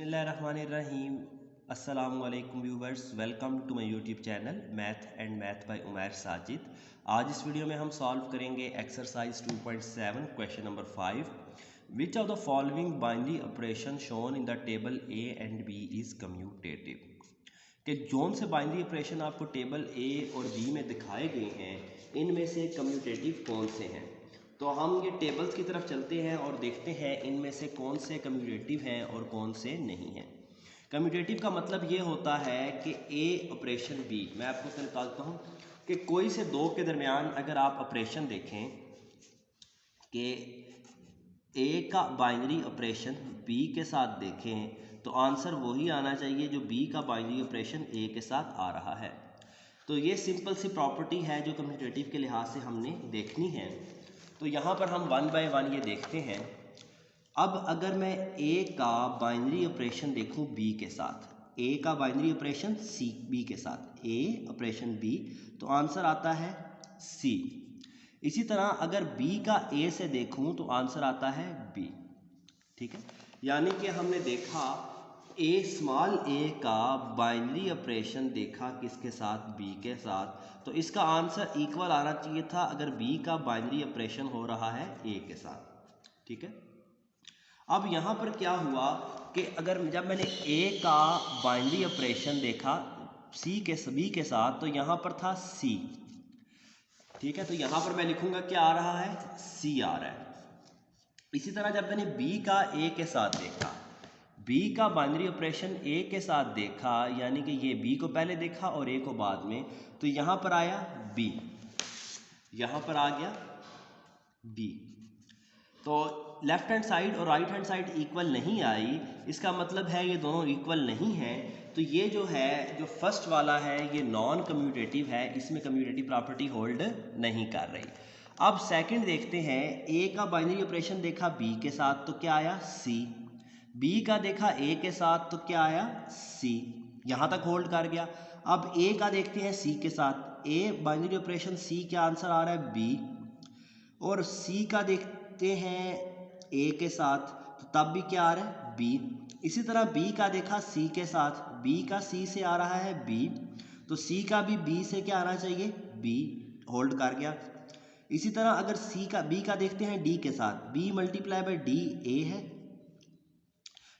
बिस्मिल्लाहिर्रहमानिर्रहीम। अस्सलामुअलैकुम viewers, welcome to my YouTube channel math and math by Umair Sajid. आज इस वीडियो में हम सॉल्व करेंगे exercise 2.7 question number 5। Which of the following binary operation shown in the table A and B is commutative. कि जोन से बाइनरी ऑपरेशन आपको table A और बी में दिखाए गए हैं, इनमें से कम्यूटेटिव कौन से हैं। तो हम ये टेबल्स की तरफ चलते हैं और देखते हैं इनमें से कौन से कम्यूटेटिव हैं और कौन से नहीं हैं। कम्यूटेटिव का मतलब ये होता है कि ए ऑपरेशन बी, मैं आपको उसमें निकालता हूँ कि कोई से दो के दरमियान अगर आप ऑपरेशन देखें कि ए का बाइनरी ऑपरेशन बी के साथ देखें तो आंसर वही आना चाहिए जो बी का बाइनरी ऑपरेशन ए के साथ आ रहा है। तो ये सिंपल सी प्रॉपर्टी है जो कम्यूटेटिव के लिहाज से हमने देखनी है। तो यहाँ पर हम वन बाय वन ये देखते हैं। अब अगर मैं ए का बाइनरी ऑपरेशन देखूँ बी के साथ, ए का बाइनरी ऑपरेशन सी बी के साथ, ए ऑपरेशन बी, तो आंसर आता है सी। इसी तरह अगर बी का ए से देखूँ तो आंसर आता है बी। ठीक है, यानी कि हमने देखा ए स्मॉल ए का बाइनरी ऑपरेशन देखा किसके साथ, बी के साथ, तो इसका आंसर इक्वल आना चाहिए था अगर बी का बाइनरी ऑपरेशन हो रहा है ए के साथ। ठीक है, अब यहाँ पर क्या हुआ कि अगर जब मैंने ए का बाइनरी ऑपरेशन देखा सी के बी के साथ तो यहाँ पर था सी। ठीक है, तो यहाँ पर मैं लिखूंगा क्या आ रहा है, सी आ रहा है। इसी तरह जब मैंने बी का ए के साथ देखा, बी का बाइनरी ऑपरेशन ए के साथ देखा, यानी कि ये बी को पहले देखा और ए को बाद में, तो यहाँ पर आया बी, यहाँ पर आ गया बी। तो लेफ्ट हैंड साइड और राइट हैंड साइड इक्वल नहीं आई, इसका मतलब है ये दोनों इक्वल नहीं है। तो ये जो है, जो फर्स्ट वाला है, ये नॉन कम्यूटेटिव है, इसमें कम्यूटेटिव प्रॉपर्टी होल्ड नहीं कर रही। अब सेकंड देखते हैं, ए का बाइनरी ऑपरेशन देखा बी के साथ तो क्या आया सी, बी का देखा ए के साथ तो क्या आया सी, यहाँ तक होल्ड कर गया। अब ए का देखते हैं सी के साथ, ए बाइनरी ऑपरेशन सी क्या आंसर आ रहा है बी, और सी का देखते हैं ए के साथ तो तब भी क्या आ रहा है बी। इसी तरह बी का देखा सी के साथ, बी का सी से आ रहा है बी, तो सी का भी बी से क्या आना चाहिए बी, होल्ड कर गया। इसी तरह अगर सी का बी का देखते हैं डी के साथ, B multiply by D A है,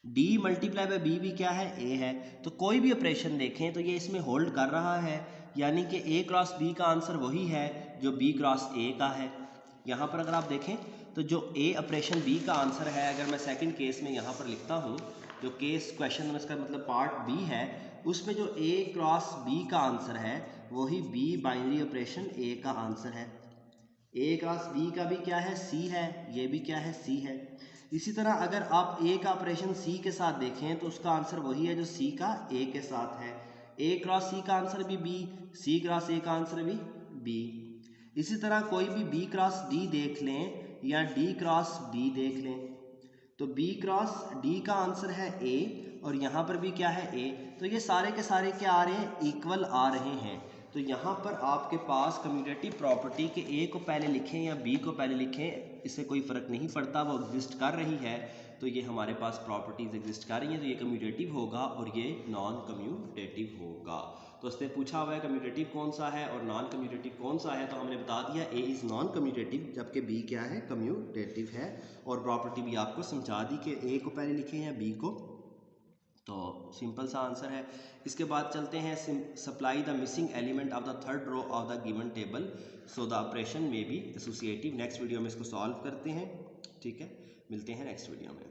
डी मल्टीप्लाई बाय बी भी क्या है ए है, तो कोई भी ऑपरेशन देखें तो ये इसमें होल्ड कर रहा है, यानी कि ए क्रॉस बी का आंसर वही है जो बी क्रॉस ए का है। यहाँ पर अगर आप देखें तो जो ए ऑपरेशन बी का आंसर है, अगर मैं सेकंड केस में यहाँ पर लिखता हूँ, जो केस क्वेश्चन में इसका मतलब पार्ट बी है, उसमें जो ए क्रॉस बी का आंसर है वही बी बाइनरी ऑपरेशन ए का आंसर है। ए क्रॉस बी का भी क्या है सी है, ये भी क्या है सी है। इसी तरह अगर आप ए का ऑपरेशन सी के साथ देखें तो उसका आंसर वही है जो सी का ए के साथ है। ए क्रॉस सी का आंसर भी बी, सी क्रॉस ए का आंसर भी बी। इसी तरह कोई भी बी क्रॉस डी देख लें या डी क्रॉस बी देख लें, तो बी क्रॉस डी का आंसर है ए और यहाँ पर भी क्या है ए, तो ये सारे के सारे क्या आ रहे हैं, इक्वल आ रहे हैं। तो यहाँ पर आपके पास कम्यूटेटिव प्रॉपर्टी के ए को पहले लिखें या बी को पहले लिखें, इससे कोई फ़र्क नहीं पड़ता, वो एग्जिस्ट कर रही है। तो ये हमारे पास प्रॉपर्टीज़ एग्जिस्ट कर रही हैं, तो ये कम्यूटेटिव होगा और ये नॉन कम्यूटेटिव होगा। तो उसने पूछा हुआ है कम्यूटेटिव कौन सा है और नॉन कम्यूटेटिव कौन सा है, तो हमने बता दिया ए इज़ नॉन कम्यूटेटिव जबकि बी क्या है, कम्यूटेटिव है। और प्रॉपर्टी भी आपको समझा दी कि ए को पहले लिखें या बी को, तो सिंपल सा आंसर है। इसके बाद चलते हैं, supply the missing element of the third row of the given table so the operation में बी एसोसिएटिव। नेक्स्ट वीडियो में इसको सॉल्व करते हैं। ठीक है, मिलते हैं नेक्स्ट वीडियो में।